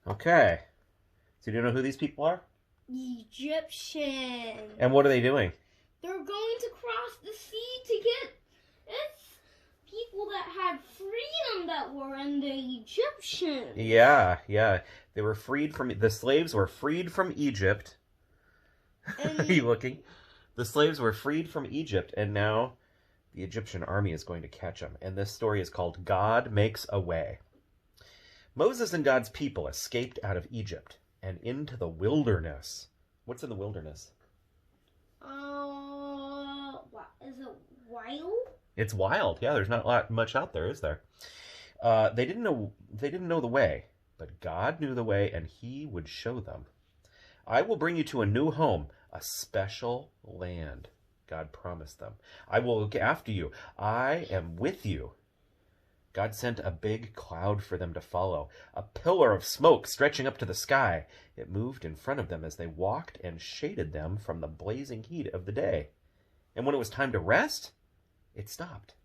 Okay. So do you know who these people are? Egyptians. And what are they doing? They're going to cross the sea to get it's people that had freedom that were in the Egyptians. Yeah. They were freed from, the slaves were freed from Egypt. And Are you looking? The slaves were freed from Egypt, and now the Egyptian army is going to catch them. And this story is called God Makes a Way. Moses and God's people escaped out of Egypt and into the wilderness. What's in the wilderness? what is it? Wild? It's wild. Yeah, there's not much out there, is there? They didn't know the way, but God knew the way, and He would show them. I will bring you to a new home, a special land. God promised them. I will look after you. I am with you. God sent a big cloud for them to follow, a pillar of smoke stretching up to the sky. It moved in front of them as they walked and shaded them from the blazing heat of the day. And when it was time to rest, it stopped.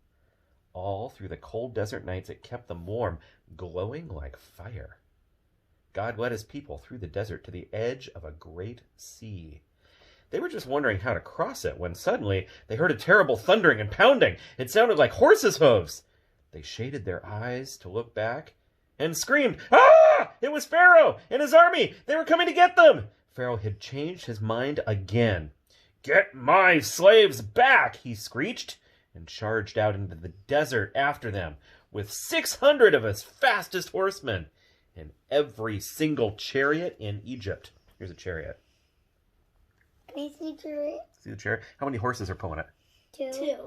All through the cold desert nights, it kept them warm, glowing like fire. God led His people through the desert to the edge of a great sea. They were just wondering how to cross it when suddenly they heard a terrible thundering and pounding. It sounded like horses' hooves. They shaded their eyes to look back and screamed, "Ah! It was Pharaoh and his army! They were coming to get them!" Pharaoh had changed his mind again. "Get my slaves back!" he screeched, and charged out into the desert after them with 600 of his fastest horsemen and every single chariot in Egypt. Here's a chariot. Can I see the chariot? See the chariot? How many horses are pulling it?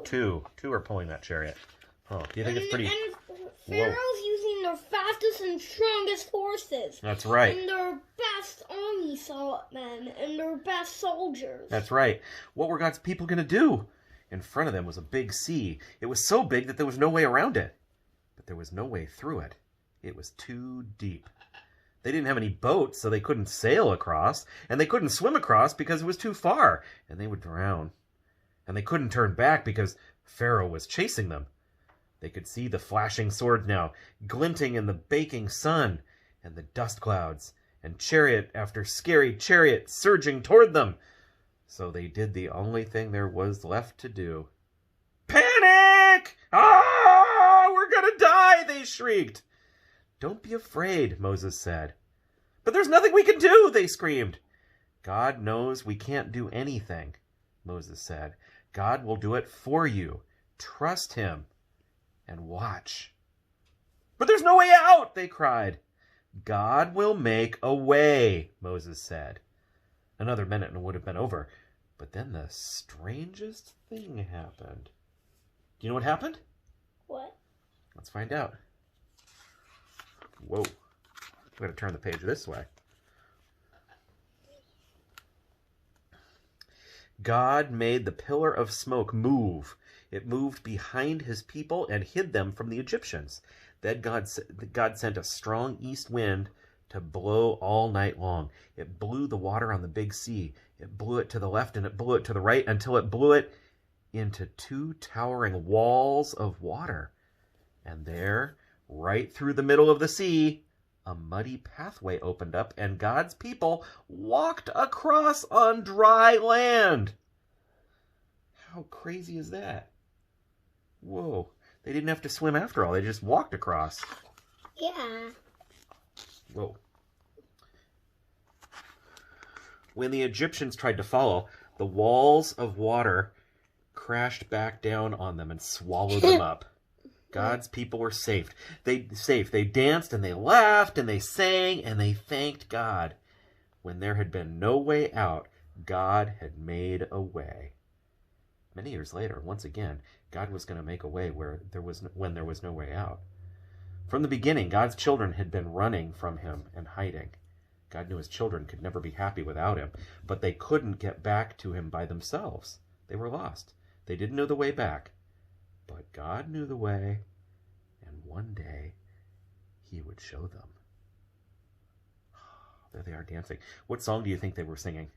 Two. Two are pulling that chariot. Oh, do you think it's pretty... And Pharaoh's using their fastest and strongest horses. That's right. And their best army men and their best soldiers. That's right. What were God's people going to do? In front of them was a big sea. It was so big that there was no way around it. But there was no way through it. It was too deep. They didn't have any boats, so they couldn't sail across. And they couldn't swim across because it was too far. And they would drown. And they couldn't turn back because Pharaoh was chasing them. They could see the flashing swords now, glinting in the baking sun, and the dust clouds, and chariot after scary chariot surging toward them. So they did the only thing there was left to do. "Panic! Ah! We're gonna die!" they shrieked. "Don't be afraid," Moses said. "But there's nothing we can do!" they screamed. "God knows we can't do anything," Moses said. "God will do it for you. Trust Him. And watch." "But there's no way out!" they cried. "God will make a way," Moses said. Another minute and it would have been over. But then the strangest thing happened. Do you know what happened? What? Let's find out. Whoa. I've got to turn the page this way. God made the pillar of smoke move. It moved behind His people and hid them from the Egyptians. Then God sent a strong east wind to blow all night long. It blew the water on the big sea. It blew it to the left and it blew it to the right until it blew it into two towering walls of water. And there, right through the middle of the sea, a muddy pathway opened up and God's people walked across on dry land. How crazy is that? Whoa. They didn't have to swim after all. They just walked across. Yeah. Whoa. When the Egyptians tried to follow, the walls of water crashed back down on them and swallowed them up. God's people were safe. They danced and they laughed and they sang and they thanked God. When there had been no way out, God had made a way. Many years later, once again, God was going to make a way when there was no way out. From the beginning, God's children had been running from Him and hiding. God knew His children could never be happy without Him, but they couldn't get back to Him by themselves. They were lost. They didn't know the way back. But God knew the way, and one day He would show them. There they are dancing. What song do you think they were singing?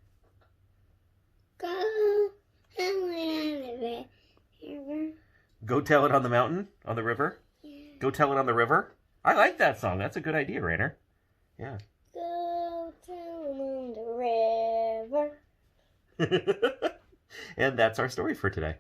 Go Tell It on the Mountain? On the river? Yeah. Go Tell It on the River? I like that song. That's a good idea, Rainer. Yeah. And that's our story for today.